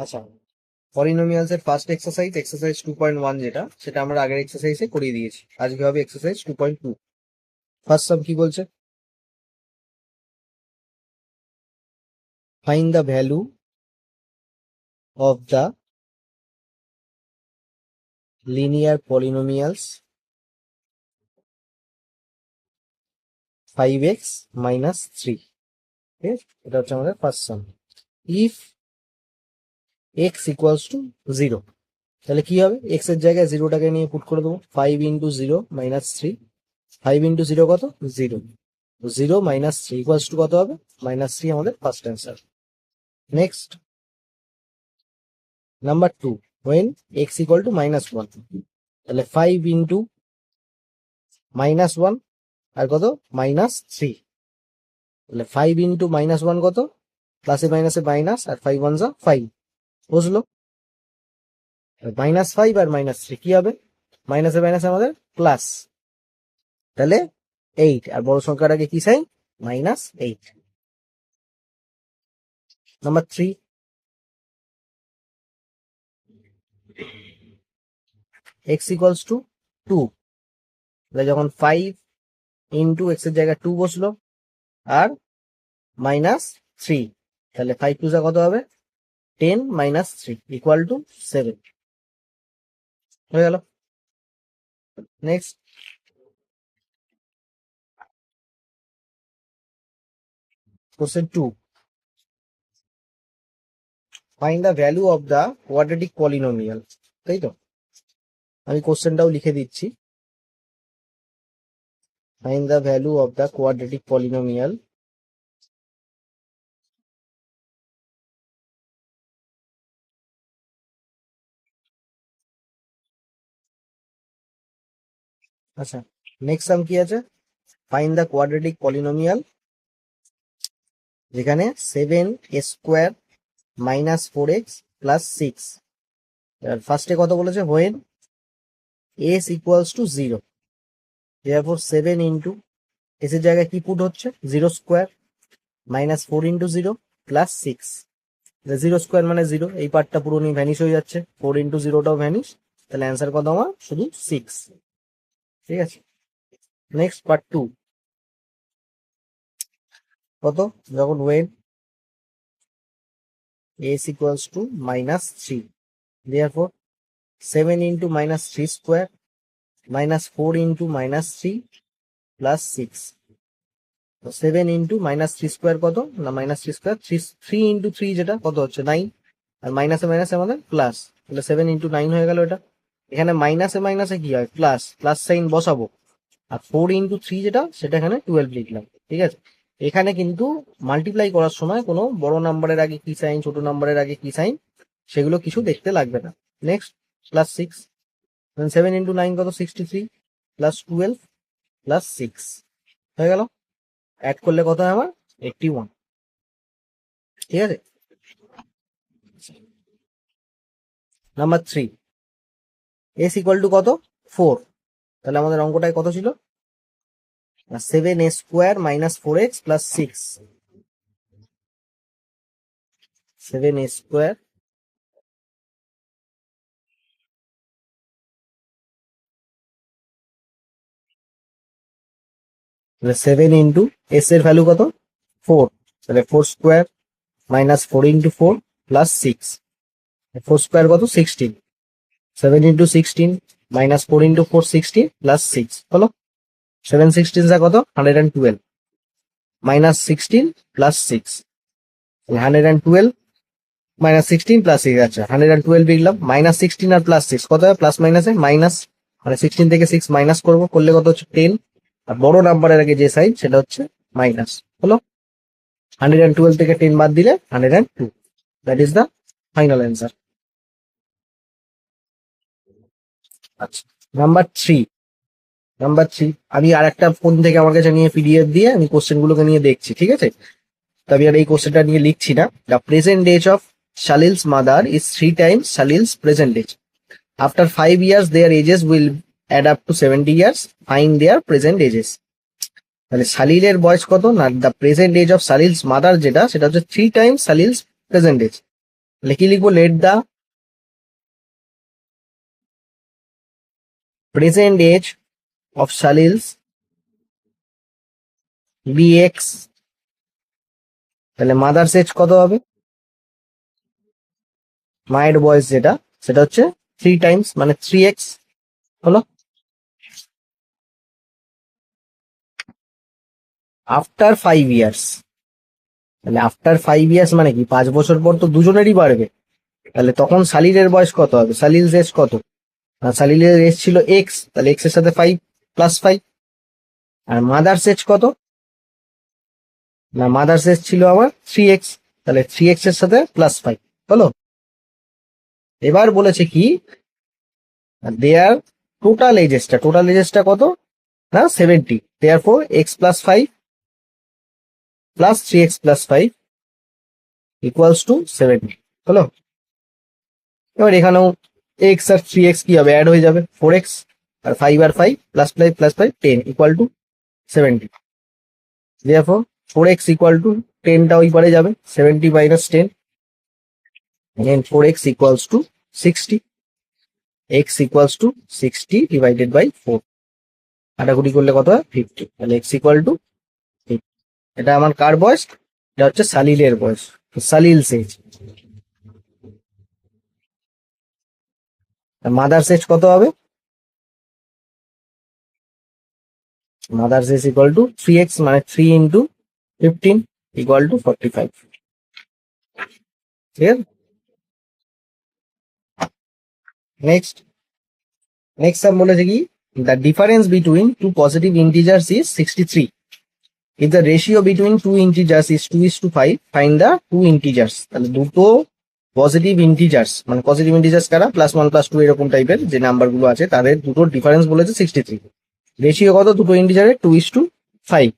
আচ্ছা, পলিনোমিয়ালস এর first exercise 2.1 যেটা, সেটা আমরা আগের এক্সারসাইজে করিয়ে দিয়েছি। আজকে হবে এক্সারসাইজ 2.2। ফার্স্ট সাম কি বলছে? Find the value of the linear polynomials 5x minus 3। ঠিক আছে, এটা হচ্ছে আমাদের first some. If x equals to 0, তাহলে কি হবে? x এর জায়গায় 0টাকে নিয়ে পুট করে দেবো। 5 ইন্টু 0 মাইনাস 3। 5 ইন্টু 0 কত? 0। 0 মাইনাস 3 ইকুয়ালস টু কত হবে? -3 আমাদের first answer. Next, number 2, when x equal to -1, তাহলে 5 ইন্টু -1 আর কত? -3। তাহলে 5 ইন্টু -1 কত? প্লাসে মাইনাসে মাইনাস, আর 5 1 যা 5। বুঝলো? -5 আর -3 কি হবে? মাইনাসে মাইনাসে আমাদের প্লাস, তাহলে 8, আর বড় সংখ্যার আগে কি sign? -8। Number 3, x equals to 2, তাহলে যখন 5 ইন্টু x এর জায়গায় 2 বসলো আর -3, তাহলে 5 2 যা কত হবে? 10 -3 ইকুয়াল টু 7 হয়ে গেল। Next, question 2, find the value of the quadratic polynomial. তাই তো, আমি কোশ্চেনটাও লিখে দিচ্ছি। Find the value of the quadratic polynomial আচ্ছা, নেক্সট সাম কি আছে? ফাইন্ড দ্য কোয়াড্রেটিক পলিনোমিয়াল, যেখানে 7 স্কোয়ার -4x প্লাস 6। ফার্স্টে কত বলেছে? When s equals two 0, therefore 7 into s এর জায়গায় কি পুট হচ্ছে? 0 স্কোয়ার -4 ইন্টু 0 প্লাস 6। 0 স্কোয়ার মানে 0, এই পার্টটা পুরোনি ভ্যানিশ হয়ে যাচ্ছে। 4 ইন্টু 0টাও ভ্যানিশ, তাহলে অ্যান্সার কত আমার? শুধু 6। ঠিক আছে। নেক্সট পার্ট 2, কত? যখন when s equals to -3, therefore 7 into -3 square -4 into -3 plus 6। 7 into -3 square কত? না -3 স্কোয়ার 3 ইন্টু 3 যেটা কত হচ্ছে? 9, আর মাইনাসে মাইনাসে আমাদের প্লাস, তাহলে 7 ইন্টু 9 হয়ে গেল। এটা এখানে মাইনাসে মাইনাসে কি হয়? প্লাস, প্লাস সাইন বসাবো। আর 4 ইন্টু 3 যেটা, সেটা এখানে 12 লিখলাম। ঠিক আছে, এখানে কিন্তু মাল্টিপ্লাই করার সময় কোনো বড় নাম্বারের আগে কি সাইন, ছোট নাম্বারের আগে কি সাইন, সেগুলো কিছু দেখতে লাগবে না। নেক্সট, প্লাস 6, 7 ইন্টু 9 কত? 63 প্লাস 12 প্লাস 6 হয়ে গেল। অ্যাড করলে কত হয় আমার? 81। ঠিক আছে। নাম্বার 3, s ইকুয়াল টু কত? 4, তাহলে আমাদের অঙ্কটায় কত ছিল? 7 স্কোয়ার -4x প্লাস 6। 7 স্কোয়ার তাহলে 7 ইন্টু s এর ভ্যালু কত? 4, তাহলে 4 স্কোয়ার -4 ইন্টু 4 প্লাস 6। 4 স্কোয়ার কত? 16। 7 ইন্টু 16 -4 ইন্টু 4 16 প্লাস 6 হলো। 7 16 যা কত? 112 -16 প্লাস 6, 112 -16 প্লাস 6। আচ্ছা, 112 লিখলাম। -16 আর প্লাস 6 কত হয়? প্লাস মাইনাসে মাইনাস, মানে 16 থেকে 6 মাইনাস করবো, করলে কত হচ্ছে? 10। আর বড় নাম্বারের আগে যে সাইন, সেটা হচ্ছে মাইনাস। হলো, 112 থেকে 10 বাদ দিলে 102। That is the final answer. আচ্ছা, নাম্বার থ্রি, আমি আর একটা ফোন থেকে আমার কাছে নিয়ে পিডিএফ দিয়ে আমি কোশ্চেন গুলোকে নিয়ে দেখছি। ঠিক আছে, তো আমি আর এই কোশ্চেনটা নিয়ে লিখছি না। The present age of Salil's mother is 3 times Salil's present age. After 5 years their ages will add up to 70 years. Find their present ages. তাহলে সালিলের বয়স কত? না, the present age of Salil's mother যেটা, সেটা হচ্ছে 3 টাইমস সালিলস প্রেজেন্ট এজ। কি লিখবো? Let the present age of Salil's be X. তাহলে মাদার্স এজ কত হবে? মায়ের বয়স যেটা, সেটা হচ্ছে 3 টাইমস, মানে 3x হলো। আফটার 5 ইয়ার্স, তাহলে আফটার 5 ইয়ার্স মানে কি 5 বছর পর তো দুজনেরই বাড়বে। তাহলে তখন সালিলের বয়স কত হবে? সালিল এজ কত? সালিলের এজ ছিল এক্স, তাহলে এক্স এর সাথে 5 + 5। আর মাদার্স এজ কত? না, মাদার্স এজ ছিল আমার 3x, তাহলে 3x এর সাথে +5 হলো। এবার বলেছে কি, দেয়ার টোটাল এজেসটা কত? না, 70। দেয়ার ফোর x+5 +3x+5 = 70 হলো। এবার এখানেও এক্স আর 3x কি হবে? অ্যাড হয়ে যাবে, 4x। আর 5 আর 5 +5 + 5 10 = 70। therefore 4x = 10টা ওই পারে যাবে, 70 - 10, and 4x = 60। x = 60 / 4, কাটাকুটি করলে কত হয়? 50। তাহলে x = 50। এটা আমার কার বয়স? এটা হচ্ছে সালিলের বয়স, সালিল সেজ। মাদার সেজ কত হবে? মাদার সেজ = 3x, মানে 3 × 15 = 45। ঠিক আছে। নেক্সট নেক্সট সাম বলেছে কি, the difference between two positive integers is 63। If the ratio between two integers is 2:5, find the two integers. তাহলে দুটো পজিটিভ ইন্টিজার্স, মানে পজিটিভ ইন্টিজার্স কারা? +1 +2 এরকম টাইপের যে নাম্বার গুলো আছে, তাদের দুটোর ডিফারেন্স বলেছে 63। রেশিও কত দুটো ইন্টিজারের? 2:5।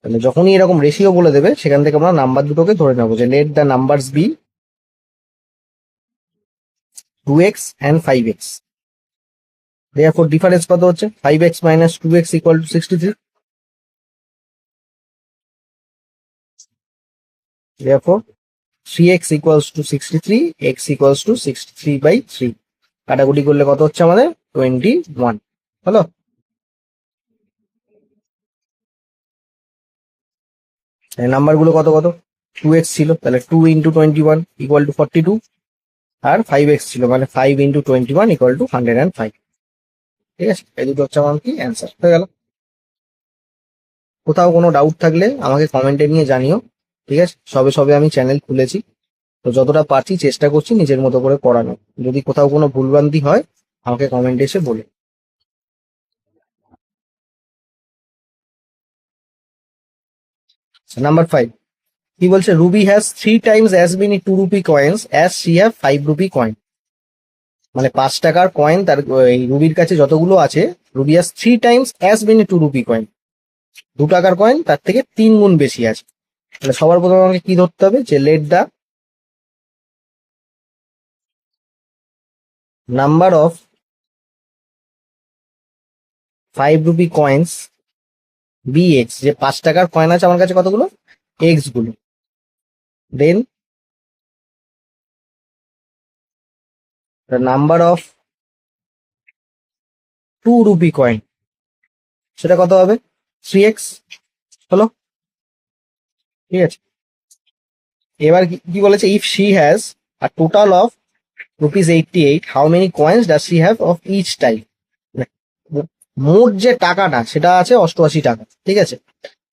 তাহলে যখনই এরকম রেশিও বলে দেবে, সেখান থেকে আমরা নাম্বার দুটোকে ধরে নেবো যে let the numbers be 2x and 5x। therefore difference কত হচ্ছে? 5x - 2x = 63। therefore 3x = 63, x = 63/3। কাটাকুটি করলে কত হচ্ছে আমাদের? 21 হলো। নাম্বার গুলো কত কত? 2x ছিল, তাহলে 2 × 21 = 42। আর 5x ছিল, মানে 5 × 21 = 105। ঠিক আছে, এই দুটো হচ্ছে আমার কি অ্যান্সার হয়ে গেল। কোথাও কোনো ডাউট থাকলে আমাকে কমেন্টে নিয়ে জানিও। ঠিক আছে, সবে সবে আমি চ্যানেল খুলেছি, তো যতটা পারছি চেষ্টা করছি নিজের মতো করে পড়ানো। যদি কোথাও কোনো ভুলভ্রান্তি হয় আমাকে কমেন্টে এসে বলে। নাম্বার 5 কি বলছে? Ruby has 3 times as many 2 rupee coins as she have 5 rupee coin। মানে 5 টাকার কয়েন তার এই রুবির কাছে যতগুলো আছে, Ruby has 3 times as many 2 rupee coin। 2 টাকার কয়েন তার থেকে 3 গুণ বেশি আছে। তাহলে সবার প্রথমে আমাকে কি ধরতে হবে? যে let the number of 5 rupee coins be x. যে 5 টাকার কয়েন আছে আমার কাছে কতগুলো? এক্স গুলো। Then the number of 2 rupee coin, সেটা কত হবে? 3x হলো। ঠিক আছে, এবার কি কি বলেছে? If she has a total of ₹88, how many coins does she have of each type. মোট যে টাকাটা সেটা আছে 88 টাকা। ঠিক আছে,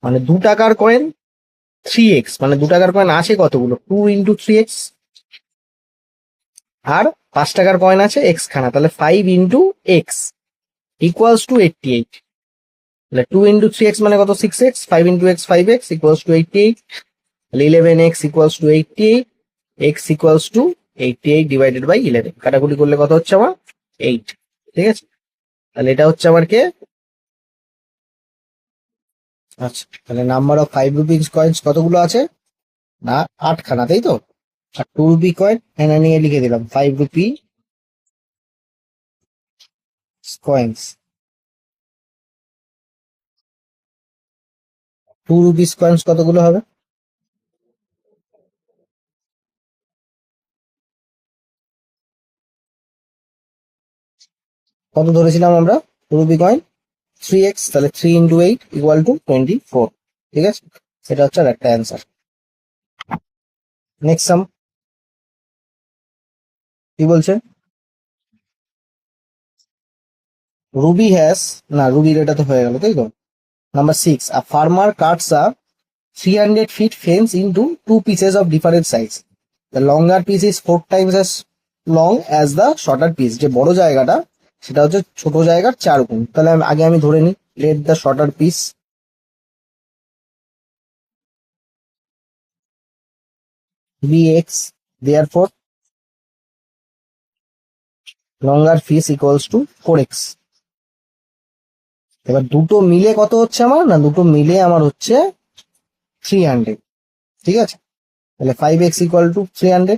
মানে 2 টাকার কয়েন 3x, মানে 2 টাকার কয়েন আছে কতগুলো? 2 × 3x। আর 5 টাকার কয়েন আছে এক্স খানা, তাহলে 5 × x = 88। তাহলে 2 × 3x মানে কত? 6x, 5 × x 5x = 88। তাহলে 11x = 88, x = 88 / 11। কাটাকুটি করলে কত হচ্ছে আমার? 8। ঠিক আছে, তাহলে এটা হচ্ছে আমার কে? আচ্ছা, তাহলে নাম্বার অফ 5 রুপিস কয়েন্স কতগুলো আছে? না, 8 খানা, তাই তো। আর 2 রুপি কয়েন এখানে নিয়ে লিখে দিলাম 5 রুপি কয়েন্স। 2 রুপিস কয়েন্স কতগুলো হবে? কত ধরেছিলাম আমরা? রুবি কয়েন 3x, তাহলে 3 × 8 = 24। ঠিক আছে, সেটা হচ্ছে আর একটা অ্যান্সার। নেক্সট সাম কি বলছে? রুবি হ্যাজ, না রুবির এটা তো হয়ে গেল, তাই তো। Number 6, a farmer Katz a 300 feet fence into two pieces of different size. The longer piece is 4 times as long as the shorter piece. যে বড় জায়গাটা সেটা হচ্ছে ছোট জায়গার 4 গুণ। তাহলে আমি ধরে নিই, let the shorter piece be x, therefore longer piece equals to 4x. এবার দুটো মিলে কত হচ্ছে আমার? না দুটো মিলে আমার হচ্ছে 300। ঠিক আছে, তাহলে 5x = 300,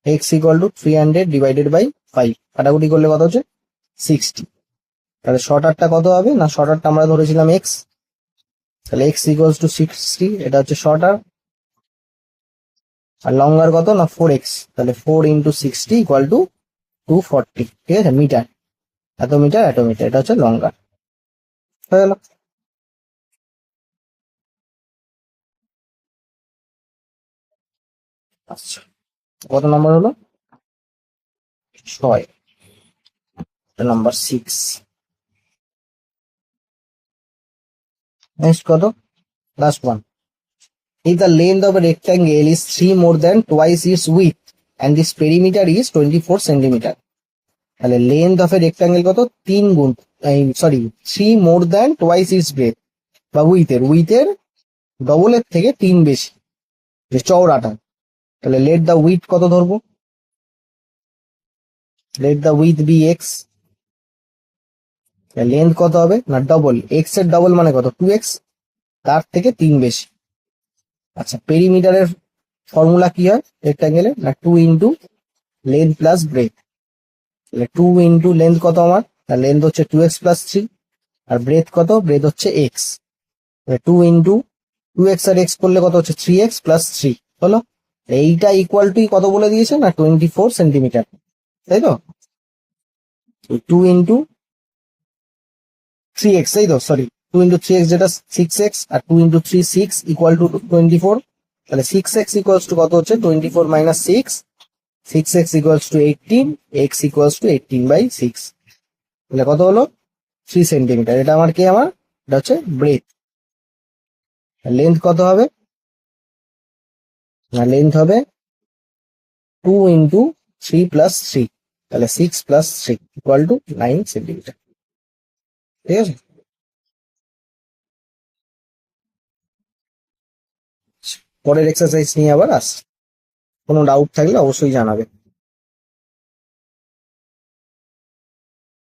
x = 300 ডিভাইডেড বাই 5, কাটাকুটি করলে কত হচ্ছে? 60। তাহলে শর্টারটা কত হবে? না শর্টারটা আমরা ধরেছিলাম এক্স, তাহলে এক্স ইকুয়ালস টু 60, এটা হচ্ছে শর্টার। আর লঙ্গার কত? না 4x, তাহলে 4 × 60 = 240। ঠিক আছে, মিটার, এত মিটার এত মিটার, এটা হচ্ছে লঙ্গার। হয়ে গেল। আচ্ছা, কত নম্বর হলো? 6, নাম্বার 6। নেক্সট কত? Last one. If the length of a rectangle is 3 more than twice its width and this perimeter is 24 centimeter, তাহলে লেন্থ অফ এ রেক্টাঙ্গেল কত? 3 গুণ, sorry 3 more than twice its breadth, বা উইথের ডবলের থেকে 3 বেশি, যে চওড়াটা। তাহলে লেট দ্য উইথ কত ধরবো? Let the width be x. Length কত হবে? না ডবল, এক্স এর ডবল মানে কত? 2x, তার থেকে 3 বেশি। আচ্ছা, পেরিমিটারের ফর্মুলা কি হয় রেক্টাঙ্গেলের? না 2 ইন্টু লেন্থ প্লাস ব্রেথ। তাহলে 2 ইন্টু লেন্থ কত আমার? লেন্থ হচ্ছে 2x + 3, আর ব্রেথ কত? ব্রেথ হচ্ছে x। 2 ইন্টু 2x আর x করলে কত হচ্ছে? 3x + 3 হলো। এইটা ইকুয়াল টু কত বলে দিয়েছে? না 24 সেন্টিমিটার, তাই তো। 2 ইন্টু 3x, তাই তো, সরি 2 ইন্টু 3x যেটা 6x, আর 2 ইন্টু 3 6 = 24। তাহলে 6x = কত হচ্ছে? 24 - 6, 6x = 18, x = 18/6। তাহলে কত হলো? 3 সেন্টিমিটার। এটা আমার কি? আমার এটা হচ্ছে ব্রেথ। লেন্থ কত হবে? না লেন্থ হবে 2 ইন্টু 3 + 3, তাহলে 6 + 3 = 9 সেন্টিমিটার। ঠিক আছে, পরের এক্সারসাইজ নিয়ে আবার আসছি। কোনো ডাউট থাকলে অবশ্যই জানাবে।